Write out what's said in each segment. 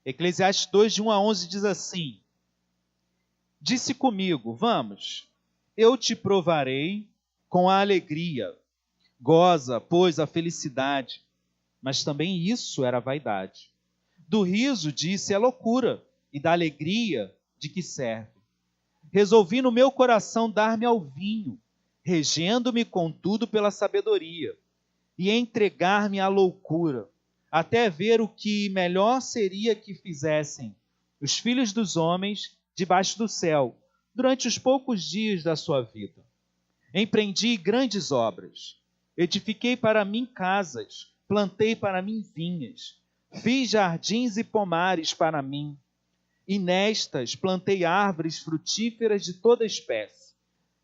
Eclesiastes 2, de 1 a 11, diz assim: Disse comigo, vamos, eu te provarei com a alegria. Goza, pois, a felicidade. Mas também isso era vaidade. Do riso, disse, é loucura, e da alegria, de que serve? Resolvi no meu coração dar-me ao vinho, regendo-me, contudo, pela sabedoria, e entregar-me à loucura, até ver o que melhor seria que fizessem os filhos dos homens debaixo do céu, durante os poucos dias da sua vida. Empreendi grandes obras, edifiquei para mim casas, plantei para mim vinhas, fiz jardins e pomares para mim, e nestas plantei árvores frutíferas de toda espécie.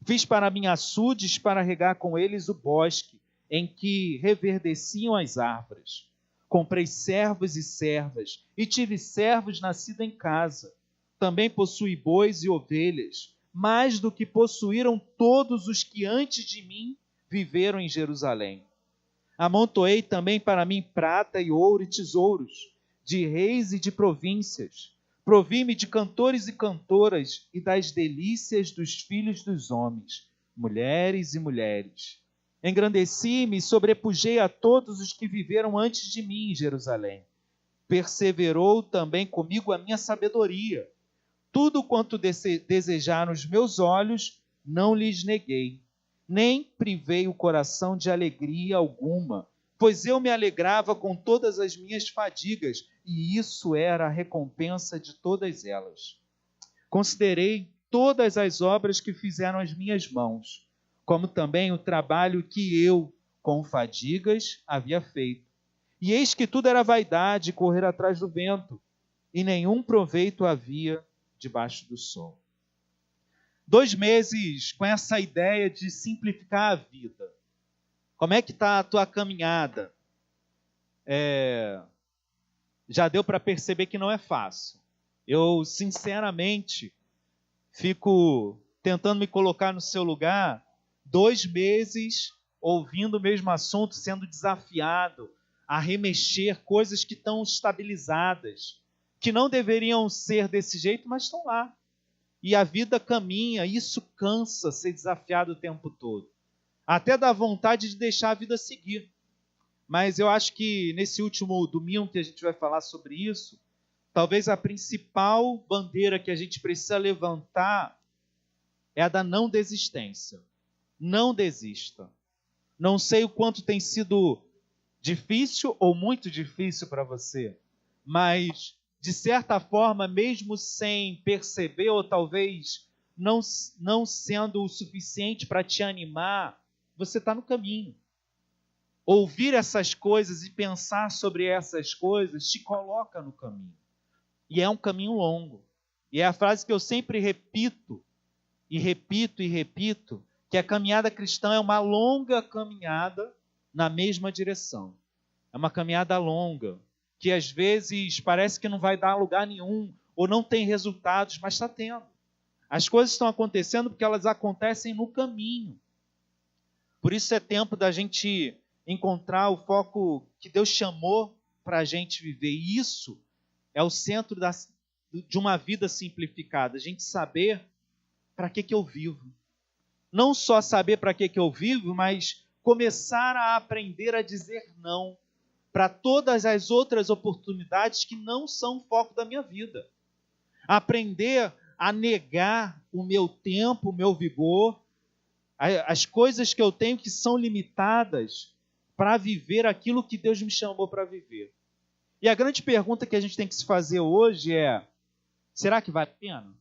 Fiz para mim açudes para regar com eles o bosque, em que reverdeciam as árvores. Comprei servos e servas, e tive servos nascidos em casa. Também possuí bois e ovelhas, mais do que possuíram todos os que antes de mim viveram em Jerusalém. Amontoei também para mim prata e ouro e tesouros, de reis e de províncias. Provi-me de cantores e cantoras e das delícias dos filhos dos homens, mulheres e mulheres. Engrandeci-me e sobrepujei a todos os que viveram antes de mim em Jerusalém. Perseverou também comigo a minha sabedoria. Tudo quanto desejaram os meus olhos, não lhes neguei. Nem privei o coração de alegria alguma, pois eu me alegrava com todas as minhas fadigas, e isso era a recompensa de todas elas. Considerei todas as obras que fizeram as minhas mãos, como também o trabalho que eu, com fadigas, havia feito. E eis que tudo era vaidade, correr atrás do vento, e nenhum proveito havia debaixo do sol. 2 meses com essa ideia de simplificar a vida. Como é que está a tua caminhada? Já deu para perceber que não é fácil. Eu, sinceramente, fico tentando me colocar no seu lugar, 2 meses ouvindo o mesmo assunto, sendo desafiado a remexer coisas que estão estabilizadas, que não deveriam ser desse jeito, mas estão lá. E a vida caminha, isso cansa ser desafiado o tempo todo. Até dá vontade de deixar a vida seguir. Mas eu acho que nesse último domingo que a gente vai falar sobre isso, talvez a principal bandeira que a gente precisa levantar é a da não desistência. Não desista. Não sei o quanto tem sido difícil ou muito difícil para você, mas de certa forma, mesmo sem perceber, ou talvez não sendo o suficiente para te animar, você está no caminho. Ouvir essas coisas e pensar sobre essas coisas te coloca no caminho. E é um caminho longo. E é a frase que eu sempre repito, e repito e repito, que a caminhada cristã é uma longa caminhada na mesma direção. É uma caminhada longa, que às vezes parece que não vai dar a lugar nenhum, ou não tem resultados, mas está tendo. As coisas estão acontecendo porque elas acontecem no caminho. Por isso é tempo da gente encontrar o foco que Deus chamou para a gente viver. E isso é o centro de uma vida simplificada. A gente saber para que eu vivo. Não só saber para que eu vivo, mas começar a aprender a dizer não para todas as outras oportunidades que não são o foco da minha vida. Aprender a negar o meu tempo, o meu vigor, as coisas que eu tenho que são limitadas para viver aquilo que Deus me chamou para viver. E a grande pergunta que a gente tem que se fazer hoje é: será que vale a pena?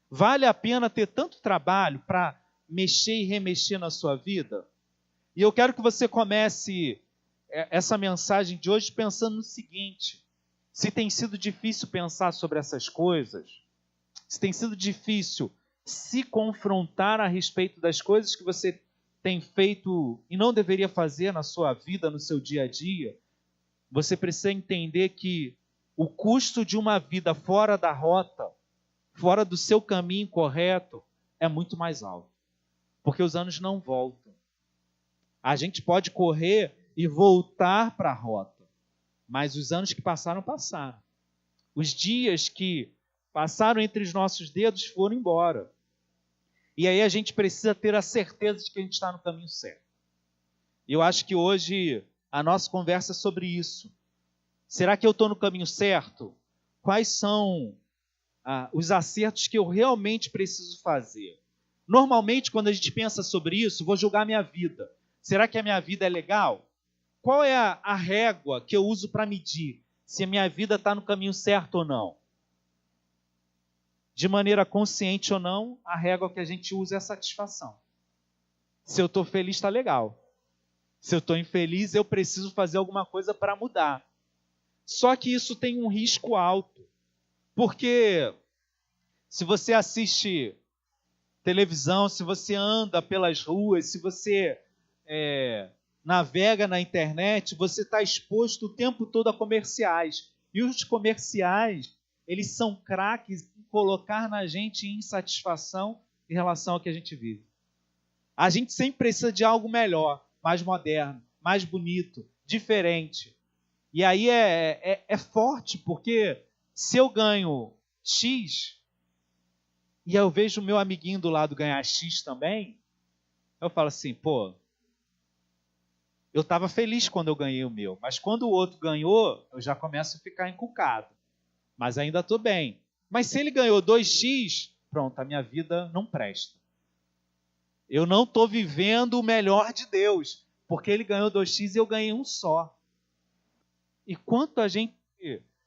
Vale a pena ter tanto trabalho para mexer e remexer na sua vida? E eu quero que você comece essa mensagem de hoje pensando no seguinte: se tem sido difícil pensar sobre essas coisas, se tem sido difícil se confrontar a respeito das coisas que você tem feito e não deveria fazer na sua vida, no seu dia a dia, você precisa entender que o custo de uma vida fora da rota, fora do seu caminho correto, é muito mais alto. Porque os anos não voltam. A gente pode correr e voltar para a rota, mas os anos que passaram, passaram. Os dias que passaram entre os nossos dedos foram embora. E aí a gente precisa ter a certeza de que a gente está no caminho certo. E eu acho que hoje a nossa conversa é sobre isso. Será que eu estou no caminho certo? Quais são os acertos que eu realmente preciso fazer? Normalmente, quando a gente pensa sobre isso, vou julgar a minha vida. Será que a minha vida é legal? Qual é a régua que eu uso para medir se a minha vida está no caminho certo ou não? De maneira consciente ou não, a régua que a gente usa é a satisfação. Se eu estou feliz, está legal. Se eu estou infeliz, eu preciso fazer alguma coisa para mudar. Só que isso tem um risco alto. Porque se você assiste televisão, se você anda pelas ruas, se você navega na internet, você está exposto o tempo todo a comerciais. E os comerciais, eles são craques em colocar na gente insatisfação em relação ao que a gente vive. A gente sempre precisa de algo melhor, mais moderno, mais bonito, diferente. E aí é forte, porque se eu ganho X, e eu vejo o meu amiguinho do lado ganhar X também, eu falo assim, pô, eu estava feliz quando eu ganhei o meu, mas quando o outro ganhou, eu já começo a ficar encucado. Mas ainda estou bem. Mas se ele ganhou 2x, pronto, a minha vida não presta. Eu não estou vivendo o melhor de Deus, porque ele ganhou 2x e eu ganhei um só. E quanto a gente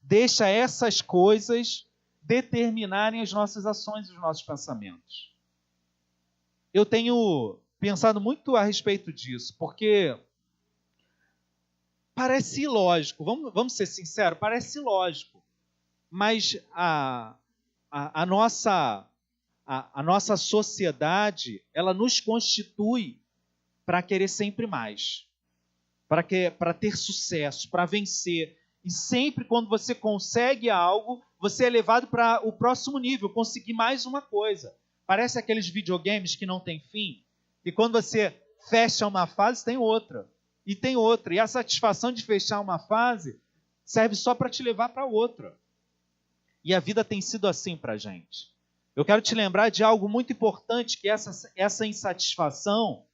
deixa essas coisas determinarem as nossas ações e os nossos pensamentos? Eu tenho pensado muito a respeito disso, porque parece ilógico, vamos ser sinceros, parece ilógico, mas a nossa sociedade, ela nos constitui para querer sempre mais, para ter sucesso, para vencer. E sempre quando você consegue algo, você é levado para o próximo nível, conseguir mais uma coisa. Parece aqueles videogames que não tem fim, e quando você fecha uma fase, tem outra, e tem outra. E a satisfação de fechar uma fase serve só para te levar para outra. E a vida tem sido assim para a gente. Eu quero te lembrar de algo muito importante, que é essa insatisfação.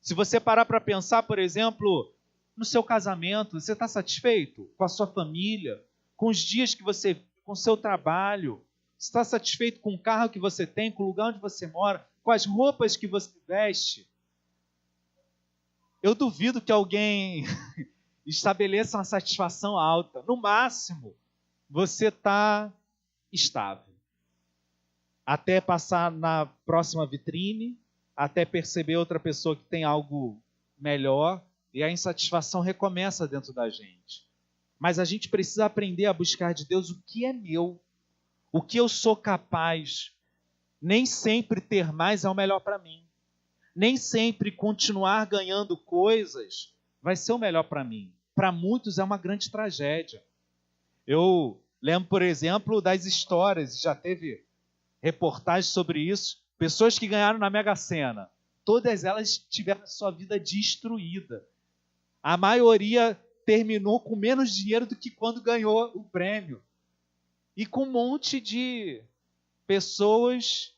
Se você parar para pensar, por exemplo, no seu casamento, você está satisfeito com a sua família, com os dias que você vive, com o seu trabalho? Você está satisfeito com o carro que você tem, com o lugar onde você mora, com as roupas que você veste? Eu duvido que alguém estabeleça uma satisfação alta. No máximo, você está estável. Até passar na próxima vitrine, até perceber outra pessoa que tem algo melhor, e a insatisfação recomeça dentro da gente. Mas a gente precisa aprender a buscar de Deus o que é meu, o que eu sou capaz. Nem sempre ter mais é o melhor para mim. Nem sempre continuar ganhando coisas vai ser o melhor para mim. Para muitos é uma grande tragédia. Eu lembro, por exemplo, das histórias, já teve reportagens sobre isso, pessoas que ganharam na Mega Sena. Todas elas tiveram a sua vida destruída. A maioria terminou com menos dinheiro do que quando ganhou o prêmio. E com um monte de pessoas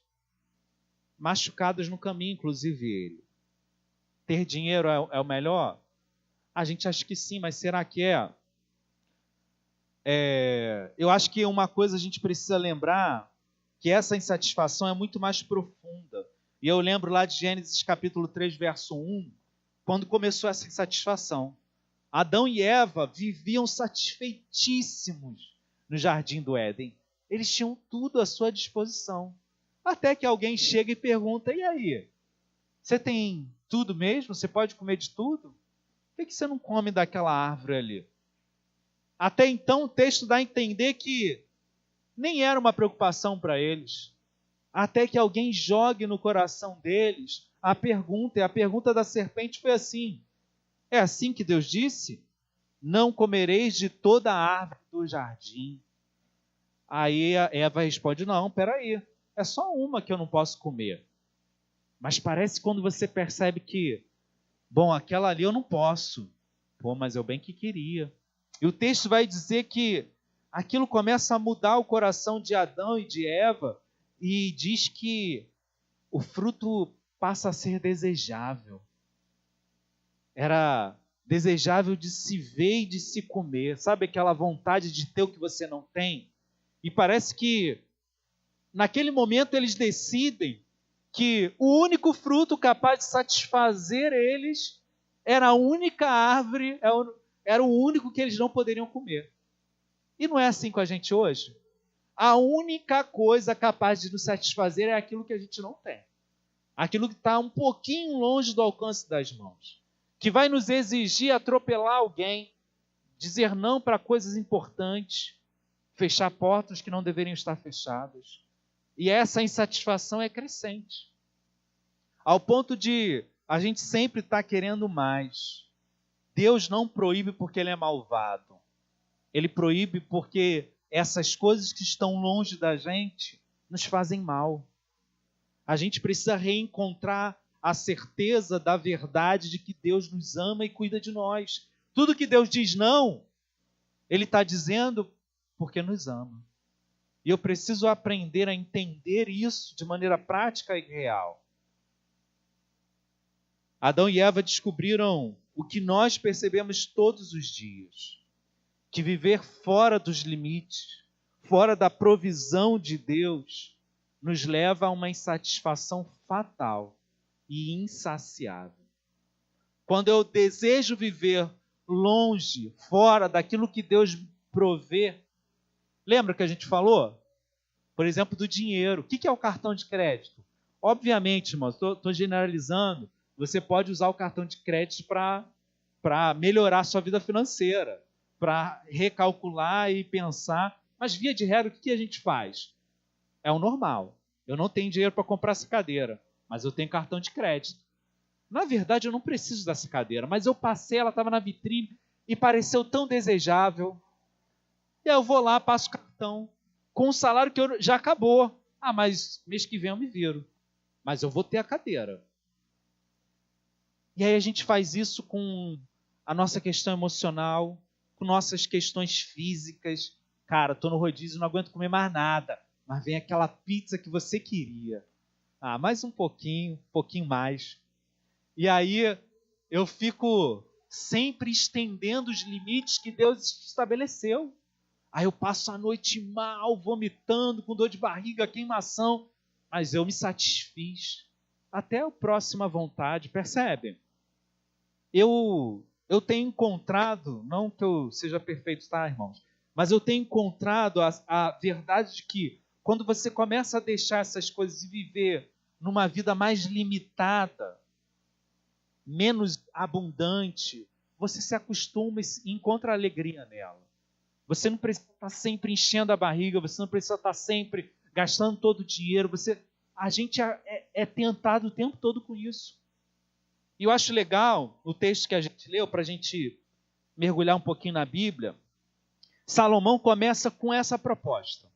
machucadas no caminho, inclusive ele. Ter dinheiro é o melhor? A gente acha que sim, mas será que é? Eu acho que uma coisa a gente precisa lembrar, que essa insatisfação é muito mais profunda. E eu lembro lá de Gênesis capítulo 3, verso 1, quando começou essa insatisfação. Adão e Eva viviam satisfeitíssimos no jardim do Éden. Eles tinham tudo à sua disposição. Até que alguém chega e pergunta, e aí? Você tem tudo mesmo? Você pode comer de tudo? Por que você não come daquela árvore ali? Até então o texto dá a entender que nem era uma preocupação para eles. Até que alguém jogue no coração deles a pergunta, e a pergunta da serpente foi assim: é assim que Deus disse? Não comereis de toda a árvore do jardim. Aí a Eva responde, não, peraí, é só uma que eu não posso comer. Mas parece quando você percebe que, bom, aquela ali eu não posso. Pô, mas eu bem que queria. E o texto vai dizer que aquilo começa a mudar o coração de Adão e de Eva e diz que o fruto passa a ser desejável. Era desejável de se ver e de se comer. Sabe aquela vontade de ter o que você não tem? E parece que naquele momento eles decidem que o único fruto capaz de satisfazer eles era a única árvore, era o único que eles não poderiam comer. E não é assim com a gente hoje? A única coisa capaz de nos satisfazer é aquilo que a gente não tem. Aquilo que está um pouquinho longe do alcance das mãos. Que vai nos exigir atropelar alguém, dizer não para coisas importantes, fechar portas que não deveriam estar fechadas. E essa insatisfação é crescente. Ao ponto de a gente sempre estar querendo mais. Deus não proíbe porque Ele é malvado. Ele proíbe porque essas coisas que estão longe da gente nos fazem mal. A gente precisa reencontrar a certeza da verdade de que Deus nos ama e cuida de nós. Tudo que Deus diz não, Ele está dizendo porque nos ama. E eu preciso aprender a entender isso de maneira prática e real. Adão e Eva descobriram o que nós percebemos todos os dias. Que viver fora dos limites, fora da provisão de Deus, nos leva a uma insatisfação fatal e insaciável. Quando eu desejo viver longe, fora daquilo que Deus provê, lembra que a gente falou? Por exemplo, do dinheiro. O que é o cartão de crédito? Obviamente, irmãos, estou generalizando, você pode usar o cartão de crédito para melhorar a sua vida financeira, para recalcular e pensar. Mas, via de regra, o que a gente faz? É o normal. Eu não tenho dinheiro para comprar essa cadeira, mas eu tenho cartão de crédito. Na verdade, eu não preciso dessa cadeira, mas eu passei, ela estava na vitrine e pareceu tão desejável. E aí eu vou lá, passo o cartão, com um salário que já acabou. Ah, mas mês que vem eu me viro. Mas eu vou ter a cadeira. E aí a gente faz isso com a nossa questão emocional, com nossas questões físicas. Cara, estou no rodízio, não aguento comer mais nada. Mas vem aquela pizza que você queria. Ah, mais um pouquinho mais. E aí eu fico sempre estendendo os limites que Deus estabeleceu. Aí eu passo a noite mal, vomitando, com dor de barriga, queimação. Mas eu me satisfiz. Até a próxima vontade, percebe? Eu tenho encontrado, não que eu seja perfeito, tá, irmãos? Mas eu tenho encontrado a verdade de que quando você começa a deixar essas coisas e viver numa vida mais limitada, menos abundante, você se acostuma e encontra alegria nela. Você não precisa estar sempre enchendo a barriga, você não precisa estar sempre gastando todo o dinheiro. A gente é tentado o tempo todo com isso. E eu acho legal o texto que a gente leu, para a gente mergulhar um pouquinho na Bíblia. Salomão começa com essa proposta.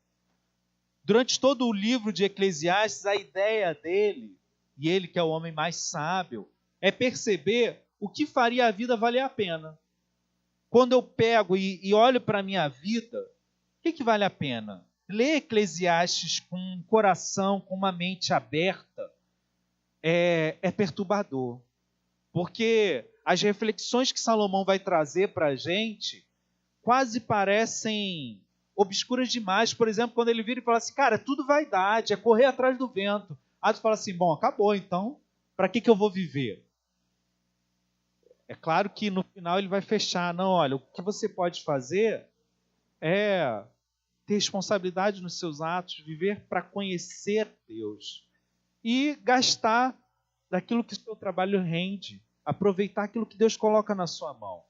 Durante todo o livro de Eclesiastes, a ideia dele, e ele que é o homem mais sábio, é perceber o que faria a vida valer a pena. Quando eu pego e olho para a minha vida, o que vale a pena? Ler Eclesiastes com um coração, com uma mente aberta, é perturbador. Porque as reflexões que Salomão vai trazer para a gente quase parecem obscuras demais. Por exemplo, quando ele vira e fala assim, cara, é tudo vaidade, é correr atrás do vento. Aí tu fala assim, bom, acabou, então, para que eu vou viver? É claro que no final ele vai fechar. Não, olha, o que você pode fazer é ter responsabilidade nos seus atos, viver para conhecer Deus e gastar daquilo que o seu trabalho rende, aproveitar aquilo que Deus coloca na sua mão.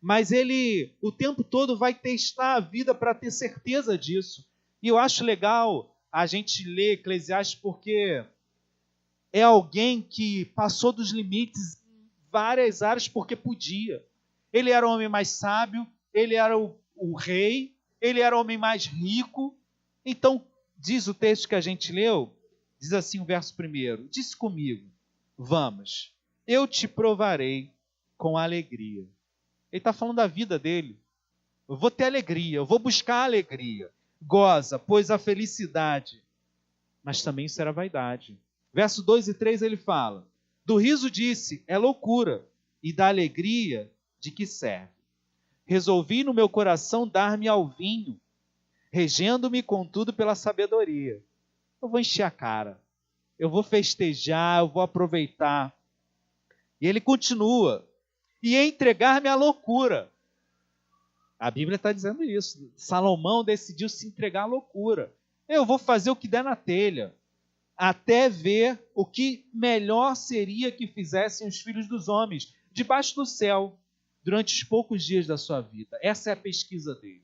Mas ele, o tempo todo, vai testar a vida para ter certeza disso. E eu acho legal a gente ler Eclesiastes porque é alguém que passou dos limites em várias áreas porque podia. Ele era o homem mais sábio, ele era o rei, ele era o homem mais rico. Então, diz o texto que a gente leu, diz assim o verso 1, disse comigo, vamos, eu te provarei com alegria. Ele está falando da vida dele. Eu vou ter alegria, eu vou buscar a alegria. Goza, pois a felicidade. Mas também isso era vaidade. Verso 2 e 3 ele fala: do riso disse, é loucura, e da alegria, de que serve? Resolvi no meu coração dar-me ao vinho, regendo-me contudo pela sabedoria. Eu vou encher a cara, eu vou festejar, eu vou aproveitar. E ele continua, e entregar-me à loucura. A Bíblia está dizendo isso. Salomão decidiu se entregar à loucura. Eu vou fazer o que der na telha, até ver o que melhor seria que fizessem os filhos dos homens, debaixo do céu, durante os poucos dias da sua vida. Essa é a pesquisa dele.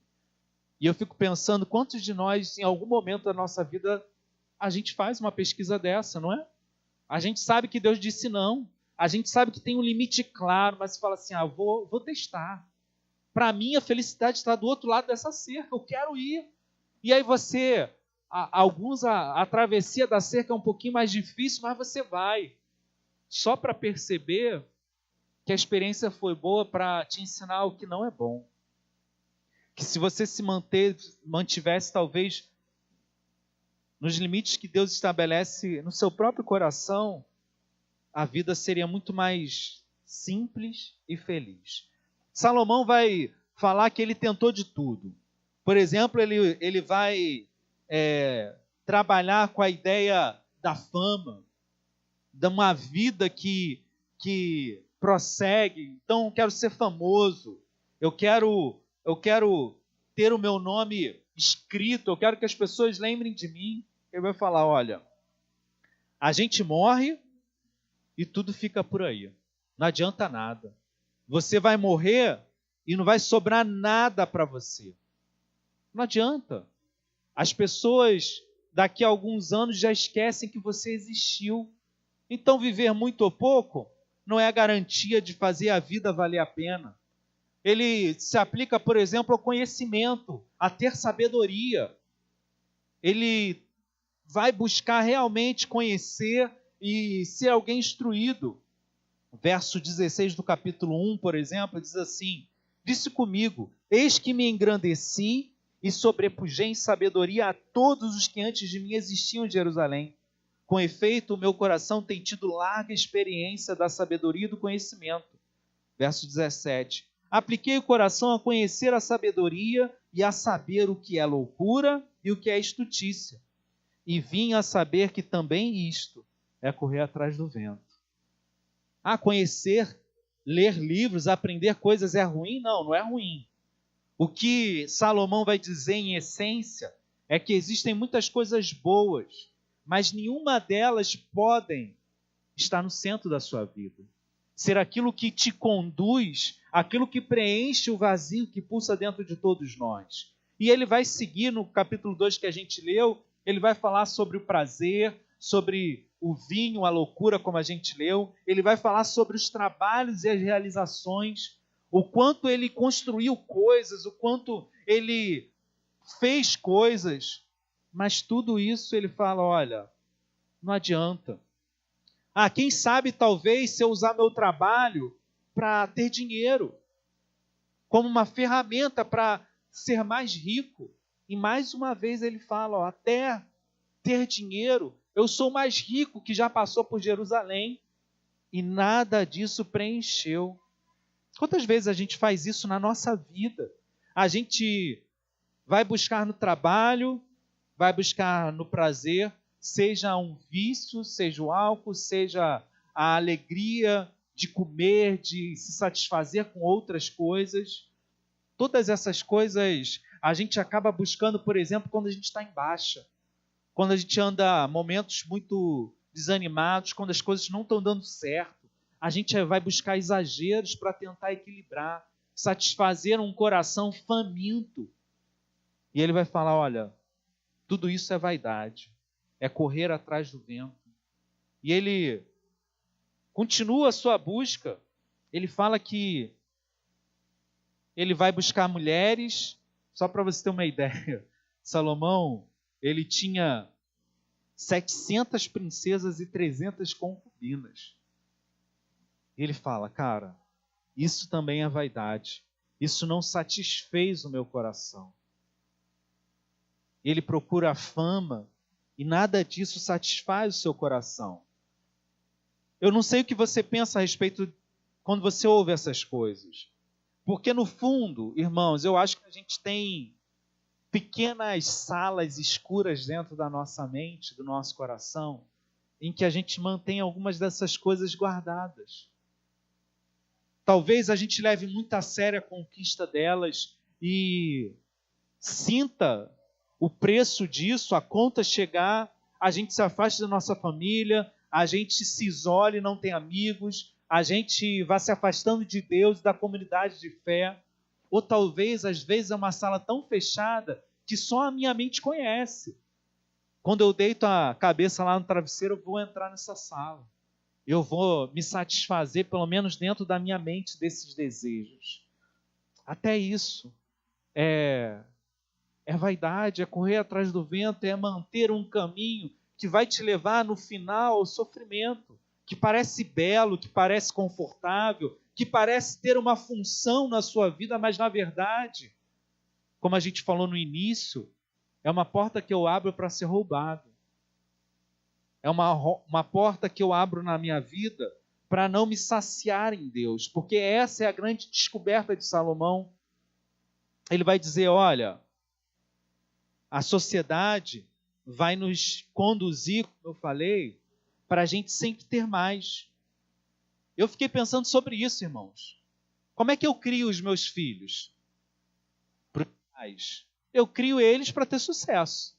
E eu fico pensando, quantos de nós, em algum momento da nossa vida, a gente faz uma pesquisa dessa, não é? A gente sabe que Deus disse não. A gente sabe que tem um limite claro, mas fala assim, vou testar. Para mim, a felicidade está do outro lado dessa cerca. Eu quero ir. E aí a travessia da cerca é um pouquinho mais difícil, mas você vai. Só para perceber que a experiência foi boa para te ensinar o que não é bom. Que se você se mantivesse talvez nos limites que Deus estabelece no seu próprio coração, a vida seria muito mais simples e feliz. Salomão vai falar que ele tentou de tudo. Por exemplo, ele vai trabalhar com a ideia da fama, de uma vida que prossegue. Então, eu quero ser famoso, eu quero ter o meu nome escrito, eu quero que as pessoas lembrem de mim. Ele vai falar, olha, a gente morre e tudo fica por aí. Não adianta nada. Você vai morrer e não vai sobrar nada para você. Não adianta. As pessoas daqui a alguns anos já esquecem que você existiu. Então, viver muito ou pouco não é a garantia de fazer a vida valer a pena. Ele se aplica, por exemplo, ao conhecimento, a ter sabedoria. Ele vai buscar realmente conhecer e ser alguém instruído. Verso 16 do capítulo 1, por exemplo, diz assim: disse comigo, eis que me engrandeci e sobrepujei em sabedoria a todos os que antes de mim existiam em Jerusalém. Com efeito, o meu coração tem tido larga experiência da sabedoria e do conhecimento. Verso 17. Apliquei o coração a conhecer a sabedoria e a saber o que é loucura e o que é estutícia. E vim a saber que também isto é correr atrás do vento. Conhecer, ler livros, aprender coisas é ruim? Não, não é ruim. O que Salomão vai dizer em essência é que existem muitas coisas boas, mas nenhuma delas podem estar no centro da sua vida. Ser aquilo que te conduz, aquilo que preenche o vazio que pulsa dentro de todos nós. E ele vai seguir no capítulo 2 que a gente leu, ele vai falar sobre o prazer, sobre o vinho, a loucura, como a gente leu. Ele vai falar sobre os trabalhos e as realizações, o quanto ele construiu coisas, o quanto ele fez coisas. Mas tudo isso ele fala, olha, não adianta. Quem sabe talvez se eu usar meu trabalho para ter dinheiro, como uma ferramenta para ser mais rico. E mais uma vez ele fala, até ter dinheiro, eu sou mais rico que já passou por Jerusalém. E nada disso preencheu. Quantas vezes a gente faz isso na nossa vida? A gente vai buscar no trabalho, vai buscar no prazer, seja um vício, seja o álcool, seja a alegria de comer, de se satisfazer com outras coisas. Todas essas coisas a gente acaba buscando, por exemplo, quando a gente está em baixa. Quando a gente anda momentos muito desanimados, quando as coisas não estão dando certo. A gente vai buscar exageros para tentar equilibrar, satisfazer um coração faminto. E ele vai falar, olha, tudo isso é vaidade, é correr atrás do vento. E ele continua a sua busca. Ele fala que ele vai buscar mulheres, só para você ter uma ideia. Salomão, ele tinha 700 princesas e 300 concubinas. Ele fala, cara, isso também é vaidade. Isso não satisfez o meu coração. Ele procura a fama e nada disso satisfaz o seu coração. Eu não sei o que você pensa a respeito quando você ouve essas coisas. Porque no fundo, irmãos, eu acho que a gente tem pequenas salas escuras dentro da nossa mente, do nosso coração, em que a gente mantém algumas dessas coisas guardadas. Talvez a gente leve muito a sério a conquista delas e sinta o preço disso, a conta chegar, a gente se afaste da nossa família, a gente se isole, não tem amigos, a gente vai se afastando de Deus, da comunidade de fé. Ou talvez, às vezes, é uma sala tão fechada que só a minha mente conhece. Quando eu deito a cabeça lá no travesseiro, eu vou entrar nessa sala. Eu vou me satisfazer, pelo menos dentro da minha mente, desses desejos. Até isso é vaidade, é correr atrás do vento, é manter um caminho que vai te levar no final ao sofrimento, que parece belo, que parece confortável, que parece ter uma função na sua vida, mas na verdade, como a gente falou no início, é uma porta que eu abro para ser roubado. É uma porta que eu abro na minha vida para não me saciar em Deus, porque essa é a grande descoberta de Salomão. Ele vai dizer, olha, a sociedade vai nos conduzir, como eu falei, para a gente sempre ter mais. Eu fiquei pensando sobre isso, irmãos. Como é que eu crio os meus filhos? Eu crio eles para ter sucesso.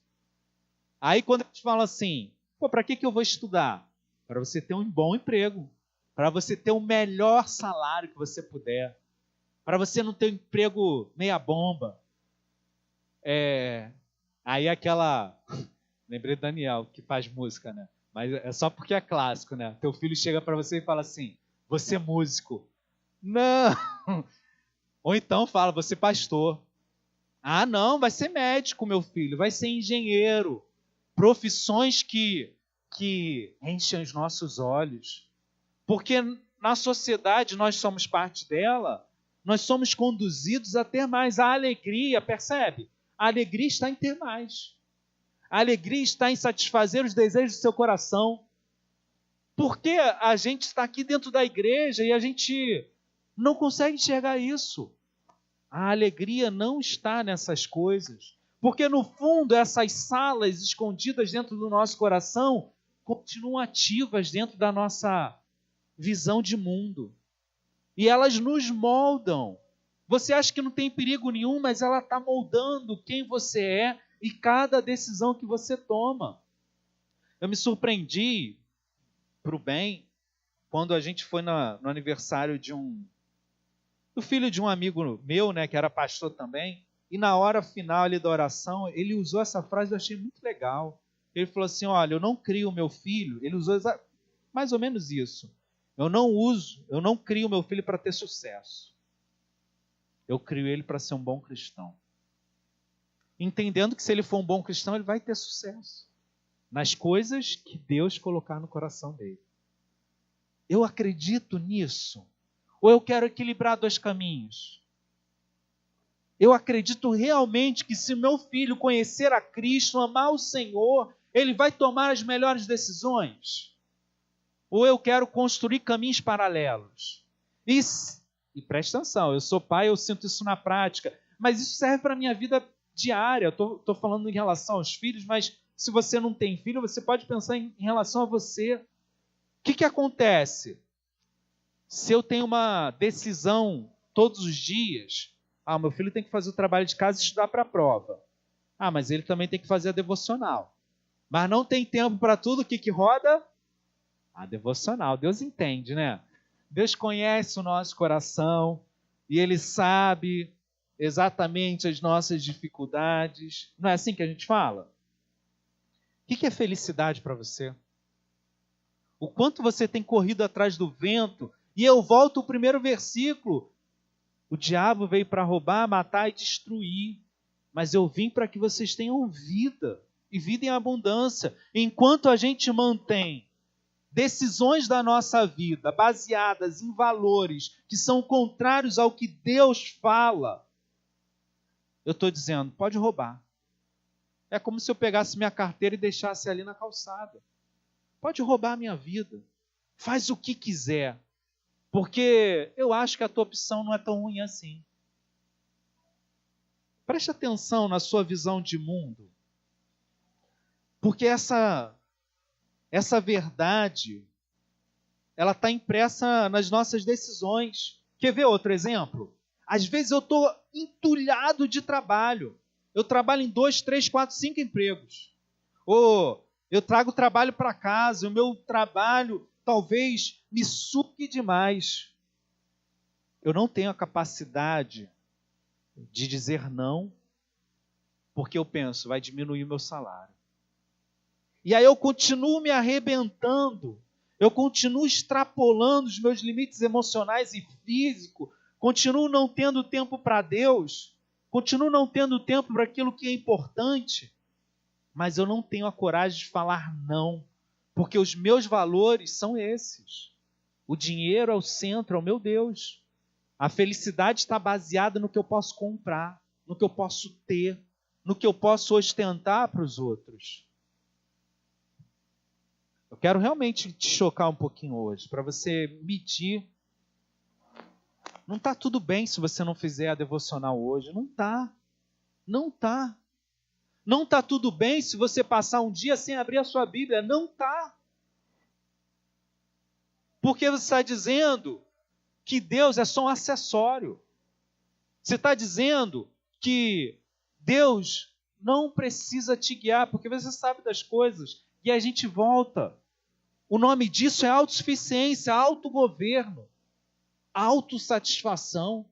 Aí quando eles falam assim, para que eu vou estudar? Para você ter um bom emprego, para você ter o melhor salário que você puder, para você não ter um emprego meia bomba. Aí aquela... Lembrei do Daniel, que faz música, né? Mas é só porque é clássico, né? Teu filho chega para você e fala assim, você é músico. Não! Ou então fala, você é pastor. Ah, não, vai ser médico, meu filho, vai ser engenheiro. Profissões que enchem os nossos olhos. Porque na sociedade, nós somos parte dela, nós somos conduzidos a ter mais. A alegria, percebe? A alegria está em ter mais. A alegria está em satisfazer os desejos do seu coração. Porque a gente está aqui dentro da igreja e a gente não consegue enxergar isso. A alegria não está nessas coisas. Porque, no fundo, essas salas escondidas dentro do nosso coração continuam ativas dentro da nossa visão de mundo. E elas nos moldam. Você acha que não tem perigo nenhum, mas ela está moldando quem você é e cada decisão que você toma. Eu me surpreendi, para o bem, quando a gente foi no aniversário do filho de um amigo meu, né, que era pastor também, e na hora final ali da oração, ele usou essa frase, eu achei muito legal. Ele falou assim, olha, eu não crio o meu filho, ele usou mais ou menos isso. Eu não crio o meu filho para ter sucesso. Eu crio ele para ser um bom cristão. Entendendo que se ele for um bom cristão, ele vai ter sucesso nas coisas que Deus colocar no coração dele. Eu acredito nisso. Ou eu quero equilibrar dois caminhos? Eu acredito realmente que se meu filho conhecer a Cristo, amar o Senhor, ele vai tomar as melhores decisões? Ou eu quero construir caminhos paralelos? E preste atenção, eu sou pai, eu sinto isso na prática, mas isso serve para a minha vida diária. Eu estou falando em relação aos filhos, mas se você não tem filho, você pode pensar em relação a você. O que acontece? Se eu tenho uma decisão todos os dias, meu filho tem que fazer o trabalho de casa e estudar para a prova. Mas ele também tem que fazer a devocional. Mas não tem tempo para tudo, o que roda? A devocional. Deus entende, né? Deus conhece o nosso coração e Ele sabe exatamente as nossas dificuldades. Não é assim que a gente fala? O que é felicidade para você? O quanto você tem corrido atrás do vento? E eu volto ao primeiro versículo. O diabo veio para roubar, matar e destruir. Mas eu vim para que vocês tenham vida. E vida em abundância. Enquanto a gente mantém decisões da nossa vida baseadas em valores que são contrários ao que Deus fala, eu estou dizendo, pode roubar. É como se eu pegasse minha carteira e deixasse ali na calçada. Pode roubar a minha vida. Faz o que quiser. Porque eu acho que a tua opção não é tão ruim assim. Preste atenção na sua visão de mundo. Porque essa verdade, ela está impressa nas nossas decisões. Quer ver outro exemplo? Às vezes eu estou entulhado de trabalho. Eu trabalho em 2, 3, 4, 5 empregos. Ou eu trago trabalho para casa, o meu trabalho talvez me suque demais. Eu não tenho a capacidade de dizer não, porque eu penso, vai diminuir o meu salário. E aí eu continuo me arrebentando, eu continuo extrapolando os meus limites emocionais e físicos, continuo não tendo tempo para Deus, continuo não tendo tempo para aquilo que é importante, mas eu não tenho a coragem de falar não, porque os meus valores são esses. O dinheiro é o centro, é o meu Deus. A felicidade está baseada no que eu posso comprar, no que eu posso ter, no que eu posso ostentar para os outros. Eu quero realmente te chocar um pouquinho hoje, para você medir. Não está tudo bem se você não fizer a devocional hoje. Não está. Não está. Não está tudo bem se você passar um dia sem abrir a sua Bíblia. Não está. Porque você está dizendo que Deus é só um acessório. Você está dizendo que Deus não precisa te guiar, porque você sabe das coisas e a gente volta. O nome disso é autossuficiência, autogoverno, autossatisfação.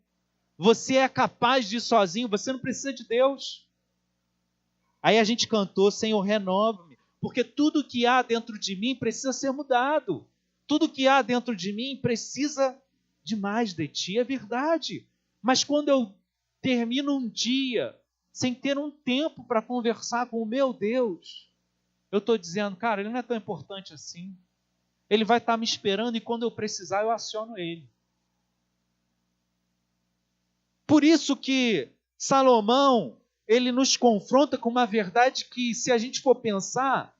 Você é capaz de ir sozinho, você não precisa de Deus. Aí a gente cantou, Senhor, renova-me, porque tudo que há dentro de mim precisa ser mudado. Tudo que há dentro de mim precisa de mais de ti, é verdade. Mas quando eu termino um dia sem ter um tempo para conversar com o meu Deus, eu estou dizendo, cara, ele não é tão importante assim. Ele vai estar me esperando e quando eu precisar eu aciono ele. Por isso que Salomão, ele nos confronta com uma verdade que, se a gente for pensar,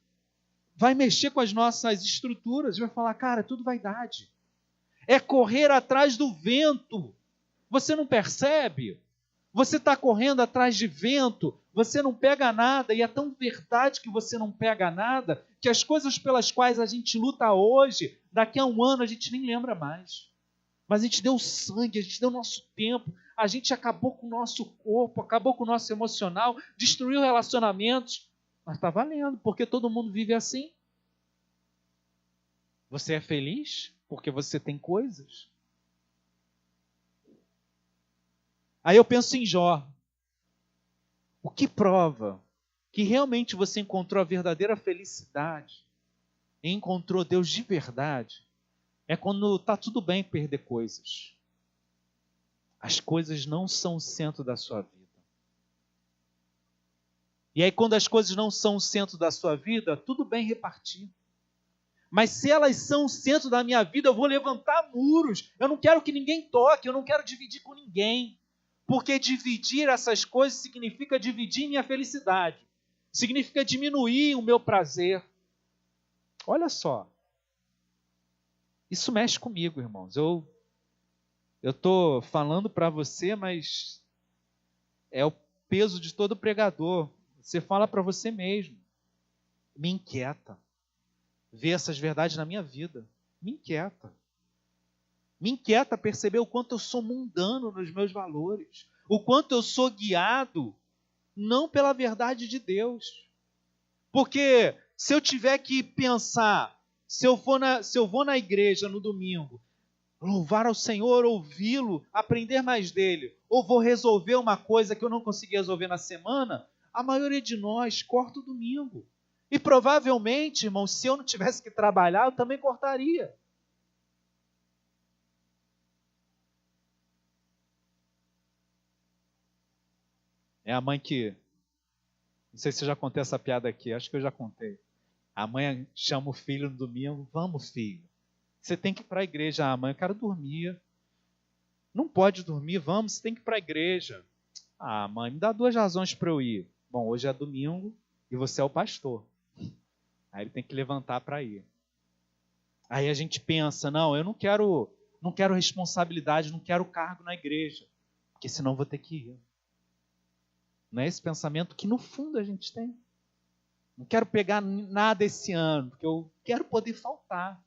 vai mexer com as nossas estruturas, vai falar, cara, é tudo vaidade. É correr atrás do vento. Você não percebe? Você está correndo atrás de vento, você não pega nada, e é tão verdade que você não pega nada, que as coisas pelas quais a gente luta hoje, daqui a um ano a gente nem lembra mais. Mas a gente deu sangue, a gente deu nosso tempo, a gente acabou com o nosso corpo, acabou com o nosso emocional, destruiu relacionamentos, mas está valendo, porque todo mundo vive assim. Você é feliz porque você tem coisas? Aí eu penso em Jó. O que prova que realmente você encontrou a verdadeira felicidade e encontrou Deus de verdade é quando está tudo bem perder coisas. As coisas não são o centro da sua vida. E aí quando as coisas não são o centro da sua vida, tudo bem repartir. Mas se elas são o centro da minha vida, eu vou levantar muros. Eu não quero que ninguém toque, eu não quero dividir com ninguém. Porque dividir essas coisas significa dividir minha felicidade. Significa diminuir o meu prazer. Olha só. Isso mexe comigo, irmãos. Eu estou falando para você, mas é o peso de todo pregador. Você fala para você mesmo. Me inquieta ver essas verdades na minha vida. Me inquieta. Me inquieta perceber o quanto eu sou mundano nos meus valores. O quanto eu sou guiado não pela verdade de Deus. Porque se eu tiver que pensar, se eu vou na igreja no domingo, louvar ao Senhor, ouvi-lo, aprender mais dele, ou vou resolver uma coisa que eu não consegui resolver na semana, a maioria de nós corta o domingo. E provavelmente, irmão, se eu não tivesse que trabalhar, eu também cortaria. É a mãe que... Não sei se eu já contei essa piada aqui, acho que eu já contei. A mãe chama o filho no domingo, vamos, filho. Você tem que ir para a igreja. Ah, mãe, eu quero dormir. Não pode dormir, vamos, você tem que ir para a igreja. Ah, mãe, me dá 2 razões para eu ir. Bom, hoje é domingo e você é o pastor. Aí ele tem que levantar para ir. Aí a gente pensa, não, eu não quero responsabilidade, não quero cargo na igreja, porque senão vou ter que ir. Não é esse pensamento que no fundo a gente tem? Não quero pegar nada esse ano, porque eu quero poder faltar.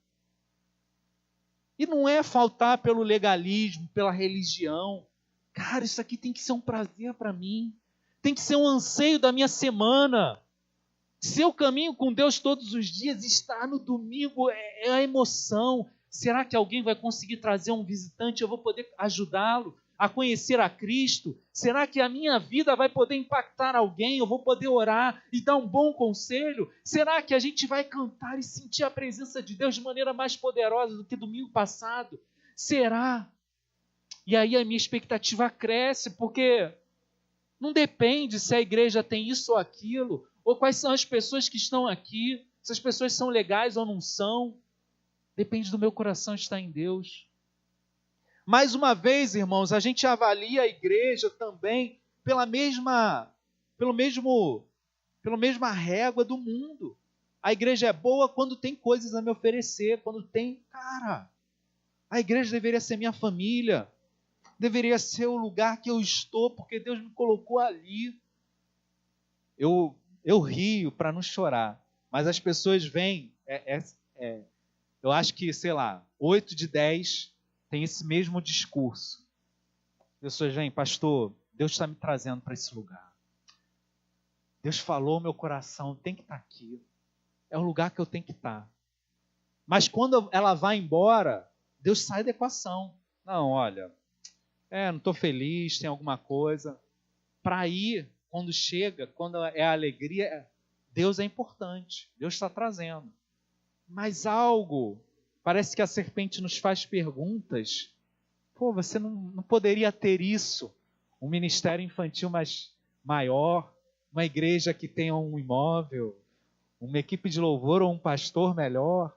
E não é faltar pelo legalismo, pela religião. Cara, isso aqui tem que ser um prazer para mim. Tem que ser um anseio da minha semana. Se eu caminho com Deus todos os dias, estar no domingo é a emoção. Será que alguém vai conseguir trazer um visitante? Eu vou poder ajudá-lo a conhecer a Cristo? Será que a minha vida vai poder impactar alguém? Eu vou poder orar e dar um bom conselho? Será que a gente vai cantar e sentir a presença de Deus de maneira mais poderosa do que domingo passado? Será? E aí a minha expectativa cresce, porque não depende se a igreja tem isso ou aquilo, ou quais são as pessoas que estão aqui, se as pessoas são legais ou não são. Depende do meu coração estar em Deus. Mais uma vez, irmãos, a gente avalia a igreja também pela mesma régua do mundo. A igreja é boa quando tem coisas a me oferecer, quando tem, cara, a igreja deveria ser minha família, deveria ser o lugar que eu estou, porque Deus me colocou ali. Eu rio para não chorar, mas as pessoas vêm, eu acho que, 8 de 10 tem esse mesmo discurso. As pessoas vêm, pastor, Deus está me trazendo para esse lugar. Deus falou meu coração, tem que estar aqui. É o lugar que eu tenho que estar. Mas quando ela vai embora, Deus sai da equação. Não, olha, não estou feliz, tem alguma coisa. Para ir, quando chega, quando é a alegria, Deus é importante. Deus está trazendo. Mas algo, parece que a serpente nos faz perguntas. Pô, você não poderia ter isso? Um ministério infantil maior, uma igreja que tenha um imóvel, uma equipe de louvor ou um pastor melhor?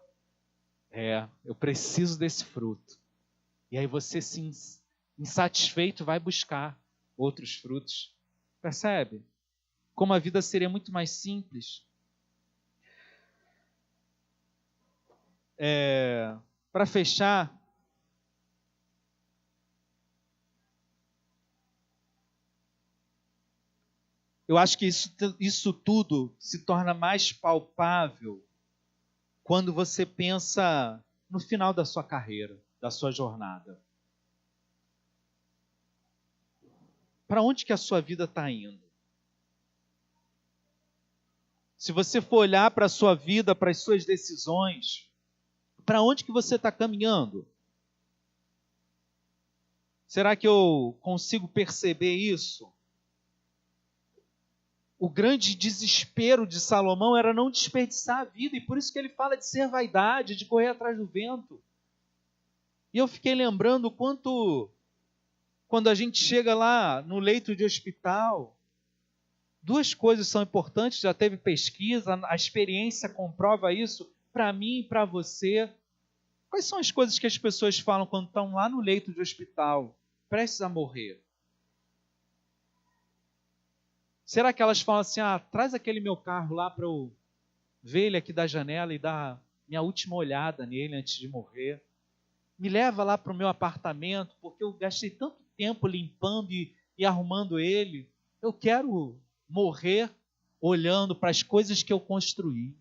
Eu preciso desse fruto. E aí você, insatisfeito, vai buscar outros frutos. Percebe? Como a vida seria muito mais simples. Para fechar, eu acho que isso tudo se torna mais palpável quando você pensa no final da sua carreira, da sua jornada. Para onde que a sua vida está indo? Se você for olhar para a sua vida, para as suas decisões, para onde que você está caminhando? Será que eu consigo perceber isso? O grande desespero de Salomão era não desperdiçar a vida, e por isso que ele fala de ser vaidade, de correr atrás do vento. E eu fiquei lembrando quando a gente chega lá no leito de hospital, 2 coisas são importantes, já teve pesquisa, a experiência comprova isso, para mim e para você. Quais são as coisas que as pessoas falam quando estão lá no leito de hospital, prestes a morrer? Será que elas falam assim, traz aquele meu carro lá para eu ver ele aqui da janela e dar minha última olhada nele antes de morrer? Me leva lá para o meu apartamento, porque eu gastei tanto tempo limpando e arrumando ele. Eu quero morrer olhando para as coisas que eu construí.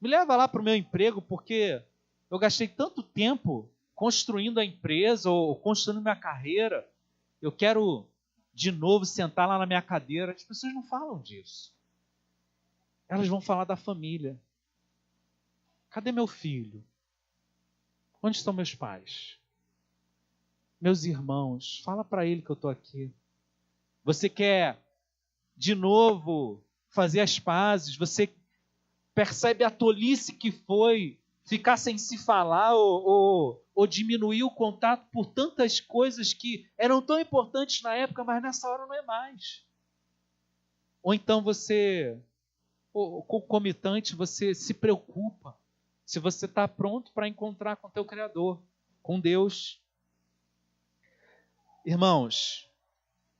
Me leva lá para o meu emprego, porque eu gastei tanto tempo construindo a empresa ou construindo minha carreira. Eu quero de novo sentar lá na minha cadeira. As pessoas não falam disso. Elas vão falar da família. Cadê meu filho? Onde estão meus pais? Meus irmãos? Fala para ele que eu estou aqui. Você quer de novo fazer as pazes? Você percebe a tolice que foi ficar sem se falar ou diminuir o contato por tantas coisas que eram tão importantes na época, mas nessa hora não é mais. Ou então você concomitante, você se preocupa se você está pronto para encontrar com o teu Criador, com Deus. Irmãos,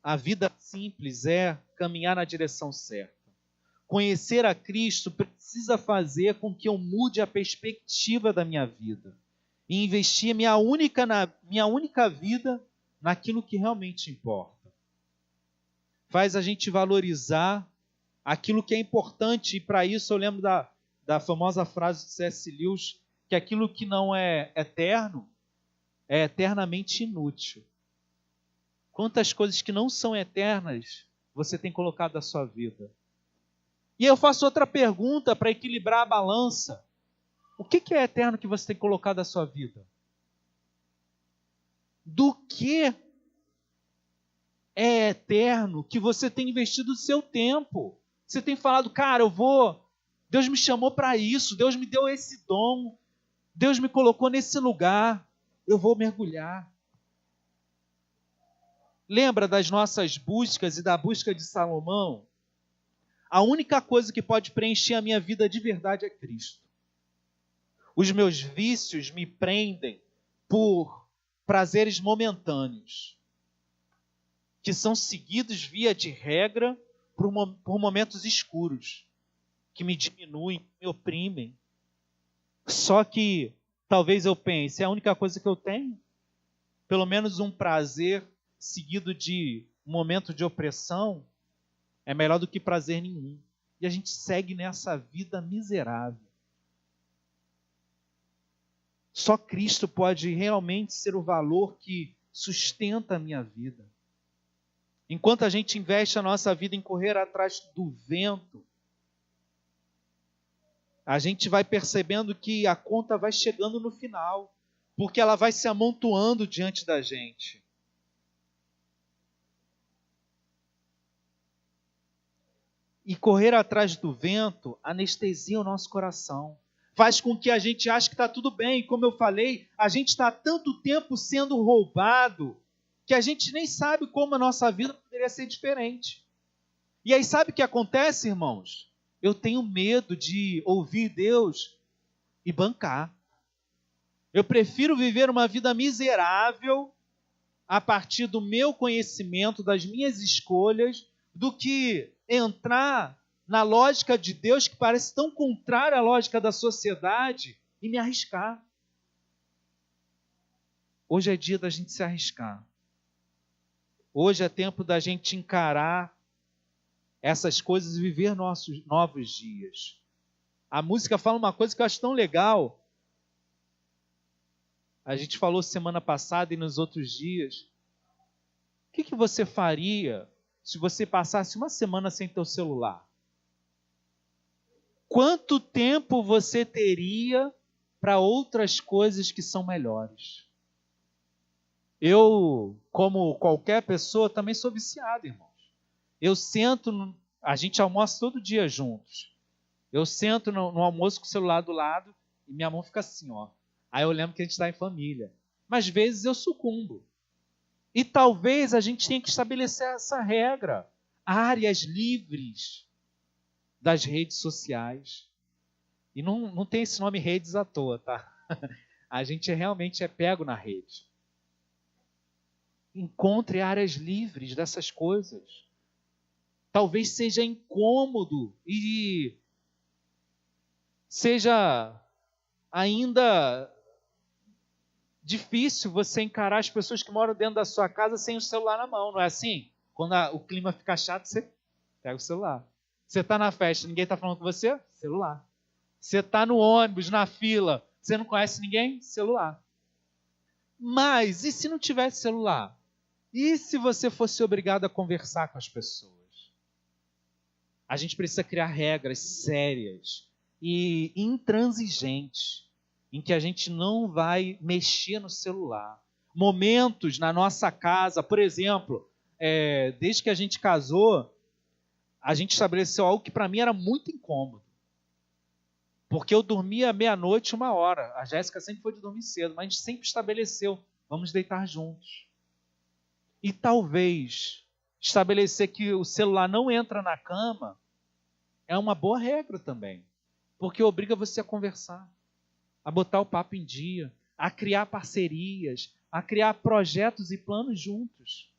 a vida simples é caminhar na direção certa. Conhecer a Cristo precisa fazer com que eu mude a perspectiva da minha vida e investir minha única vida naquilo que realmente importa. Faz a gente valorizar aquilo que é importante, e para isso eu lembro da famosa frase de C.S. Lewis, que aquilo que não é eterno é eternamente inútil. Quantas coisas que não são eternas você tem colocado na sua vida? E eu faço outra pergunta para equilibrar a balança. O que é eterno que você tem colocado na sua vida? Do que é eterno que você tem investido o seu tempo? Você tem falado, cara, Deus me chamou para isso, Deus me deu esse dom, Deus me colocou nesse lugar, eu vou mergulhar. Lembra das nossas buscas e da busca de Salomão? A única coisa que pode preencher a minha vida de verdade é Cristo. Os meus vícios me prendem por prazeres momentâneos, que são seguidos via de regra por momentos escuros, que me diminuem, me oprimem. Só que talvez eu pense, é a única coisa que eu tenho? Pelo menos um prazer seguido de um momento de opressão é melhor do que prazer nenhum. E a gente segue nessa vida miserável. Só Cristo pode realmente ser o valor que sustenta a minha vida. Enquanto a gente investe a nossa vida em correr atrás do vento, a gente vai percebendo que a conta vai chegando no final, porque ela vai se amontoando diante da gente. E correr atrás do vento anestesia o nosso coração. Faz com que a gente ache que está tudo bem. Como eu falei, a gente está há tanto tempo sendo roubado que a gente nem sabe como a nossa vida poderia ser diferente. E aí sabe o que acontece, irmãos? Eu tenho medo de ouvir Deus e bancar. Eu prefiro viver uma vida miserável a partir do meu conhecimento, das minhas escolhas, do que entrar na lógica de Deus, que parece tão contrária à lógica da sociedade, e me arriscar. Hoje é dia da gente se arriscar. Hoje é tempo da gente encarar essas coisas e viver nossos novos dias. A música fala uma coisa que eu acho tão legal. A gente falou semana passada e nos outros dias. O que você faria se você passasse uma semana sem teu celular? Quanto tempo você teria para outras coisas que são melhores? Eu, como qualquer pessoa, também sou viciado, irmãos. Eu sento, a gente almoça todo dia juntos. Eu sento no almoço com o celular do lado e minha mão fica assim, ó. Aí eu lembro que a gente está em família. Mas às vezes eu sucumbo. E talvez a gente tenha que estabelecer essa regra. Áreas livres das redes sociais. E não tem esse nome redes à toa, tá? A gente realmente é pego na rede. Encontre áreas livres dessas coisas. Talvez seja incômodo e seja ainda difícil você encarar as pessoas que moram dentro da sua casa sem o celular na mão, não é assim? Quando o clima fica chato, você pega o celular. Você está na festa, ninguém está falando com você? Celular. Você está no ônibus, na fila, você não conhece ninguém? Celular. Mas, e se não tivesse celular? E se você fosse obrigado a conversar com as pessoas? A gente precisa criar regras sérias e intransigentes, em que a gente não vai mexer no celular. Momentos na nossa casa, por exemplo, desde que a gente casou, a gente estabeleceu algo que para mim era muito incômodo. Porque eu dormia meia-noite, 1h. A Jéssica sempre foi de dormir cedo, mas a gente sempre estabeleceu, vamos deitar juntos. E talvez estabelecer que o celular não entra na cama É uma boa regra também, porque obriga você a conversar, a botar o papo em dia, a criar parcerias, a criar projetos e planos juntos.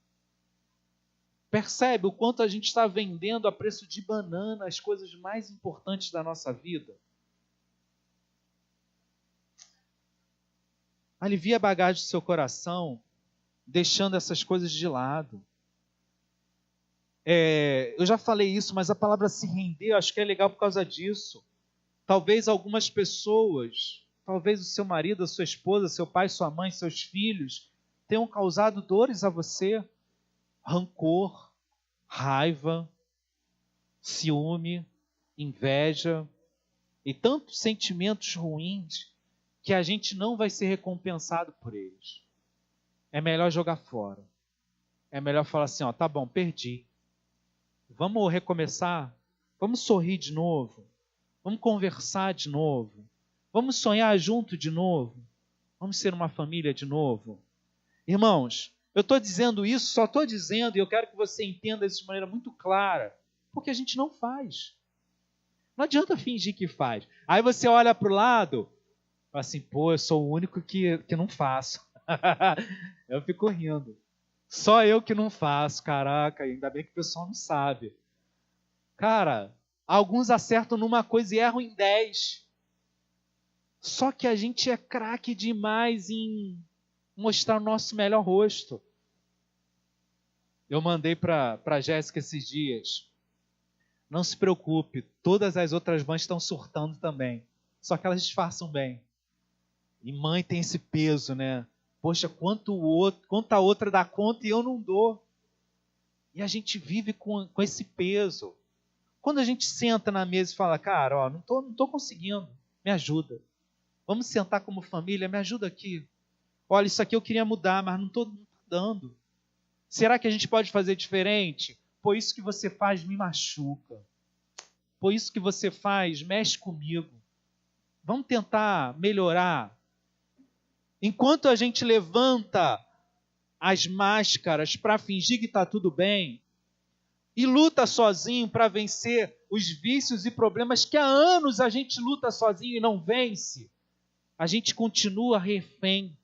Percebe o quanto a gente está vendendo a preço de banana as coisas mais importantes da nossa vida? Alivia a bagagem do seu coração, deixando essas coisas de lado. Eu já falei isso, mas a palavra se render, eu acho que é legal por causa disso. Talvez algumas pessoas, talvez o seu marido, a sua esposa, seu pai, sua mãe, seus filhos, tenham causado dores a você, rancor, raiva, ciúme, inveja e tantos sentimentos ruins que a gente não vai ser recompensado por eles. É melhor jogar fora. É melhor falar assim, tá bom, perdi. Vamos recomeçar? Vamos sorrir de novo? Vamos conversar de novo? Vamos sonhar junto de novo? Vamos ser uma família de novo? Irmãos, eu estou dizendo isso, só estou dizendo, e eu quero que você entenda isso de maneira muito clara, porque a gente não faz. Não adianta fingir que faz. Aí você olha para o lado, fala assim, pô, eu sou o único que não faço. Eu fico rindo. Só eu que não faço, caraca, ainda bem que o pessoal não sabe. Cara, alguns acertam numa coisa e erram em 10. Só que a gente é craque demais em mostrar o nosso melhor rosto. Eu mandei para a Jéssica esses dias. Não se preocupe, todas as outras mães estão surtando também. Só que elas disfarçam bem. E mãe tem esse peso, né? Poxa, quanto a outra dá conta e eu não dou. E a gente vive com esse peso. Quando a gente senta na mesa e fala, cara, não tô conseguindo, me ajuda. Vamos sentar como família, me ajuda aqui. Olha, isso aqui eu queria mudar, mas não estou dando. Será que a gente pode fazer diferente? Pô, isso que você faz me machuca. Pô, isso que você faz mexe comigo. Vamos tentar melhorar. Enquanto a gente levanta as máscaras para fingir que está tudo bem e luta sozinho para vencer os vícios e problemas que há anos a gente luta sozinho e não vence, a gente continua refém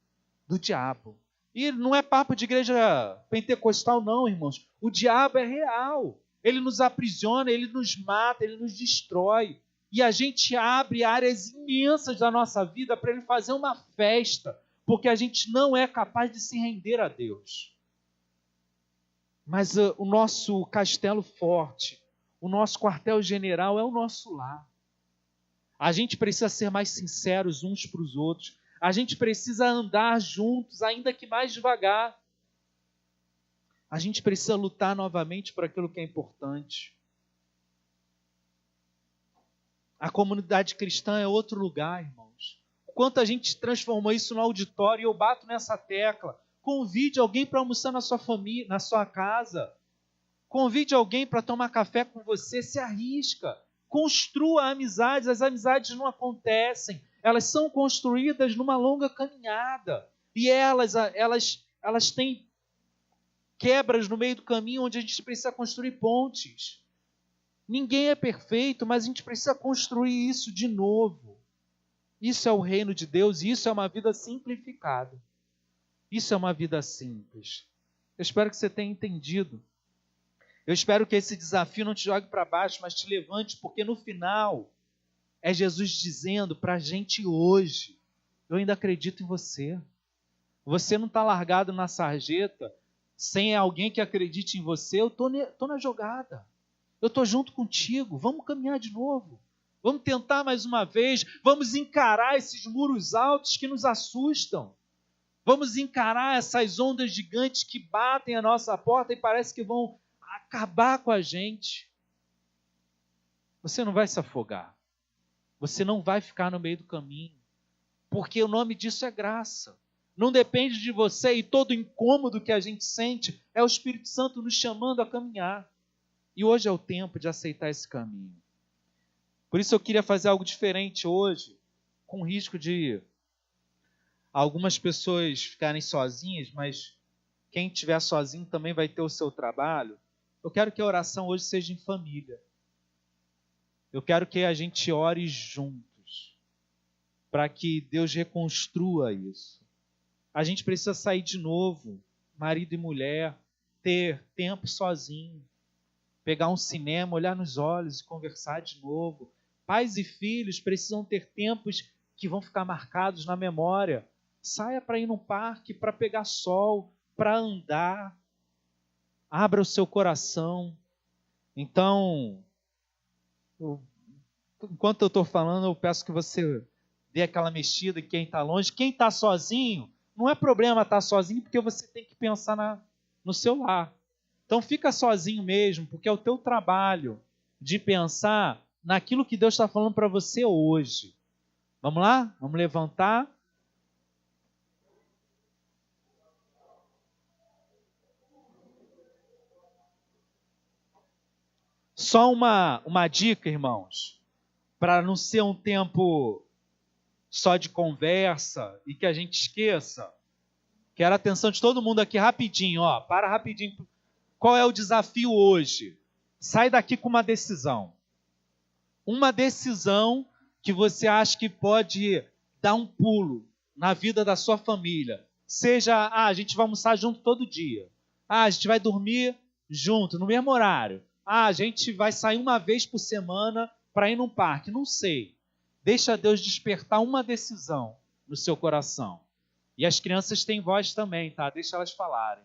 do diabo. E não é papo de igreja pentecostal não, irmãos. O diabo é real. Ele nos aprisiona, ele nos mata, ele nos destrói. E a gente abre áreas imensas da nossa vida para ele fazer uma festa, porque a gente não é capaz de se render a Deus. Mas o nosso castelo forte, o nosso quartel-general é o nosso lar. A gente precisa ser mais sinceros uns para os outros. A gente precisa andar juntos, ainda que mais devagar. A gente precisa lutar novamente por aquilo que é importante. A comunidade cristã é outro lugar, irmãos. O quanto a gente transformou isso no auditório, e eu bato nessa tecla. Convide alguém para almoçar na sua família, na sua casa. Convide alguém para tomar café com você, se arrisca. Construa amizades, as amizades não acontecem. Elas são construídas numa longa caminhada. E elas têm quebras no meio do caminho onde a gente precisa construir pontes. Ninguém é perfeito, mas a gente precisa construir isso de novo. Isso é o reino de Deus e isso é uma vida simplificada. Isso é uma vida simples. Eu espero que você tenha entendido. Eu espero que esse desafio não te jogue para baixo, mas te levante, porque no final é Jesus dizendo para a gente hoje, eu ainda acredito em você. Você não está largado na sarjeta sem alguém que acredite em você. Eu estou na jogada. Eu estou junto contigo. Vamos caminhar de novo. Vamos tentar mais uma vez. Vamos encarar esses muros altos que nos assustam. Vamos encarar essas ondas gigantes que batem a nossa porta e parece que vão acabar com a gente. Você não vai se afogar. Você não vai ficar no meio do caminho. Porque o nome disso é graça. Não depende de você e todo incômodo que a gente sente é o Espírito Santo nos chamando a caminhar. E hoje é o tempo de aceitar esse caminho. Por isso eu queria fazer algo diferente hoje, com risco de algumas pessoas ficarem sozinhas, mas quem estiver sozinho também vai ter o seu trabalho. Eu quero que a oração hoje seja em família. Eu quero que a gente ore juntos, para que Deus reconstrua isso. A gente precisa sair de novo, marido e mulher, ter tempo sozinho, pegar um cinema, olhar nos olhos e conversar de novo. Pais e filhos precisam ter tempos que vão ficar marcados na memória. Saia para ir no parque, para pegar sol, para andar. Abra o seu coração. Então, enquanto eu estou falando, eu peço que você dê aquela mexida em quem está longe. Quem está sozinho, não é problema estar sozinho, porque você tem que pensar no seu lar. Então fica sozinho mesmo, porque é o teu trabalho de pensar naquilo que Deus está falando para você hoje. Vamos lá? Vamos levantar. Só uma dica, irmãos, para não ser um tempo só de conversa e que a gente esqueça. Quero a atenção de todo mundo aqui rapidinho, ó. Para rapidinho. Qual é o desafio hoje? Sai daqui com uma decisão. Uma decisão que você acha que pode dar um pulo na vida da sua família. Seja, a gente vai almoçar junto todo dia. A gente vai dormir junto, no mesmo horário. A gente vai sair uma vez por semana para ir num parque. Não sei. Deixa Deus despertar uma decisão no seu coração. E as crianças têm voz também, tá? Deixa elas falarem.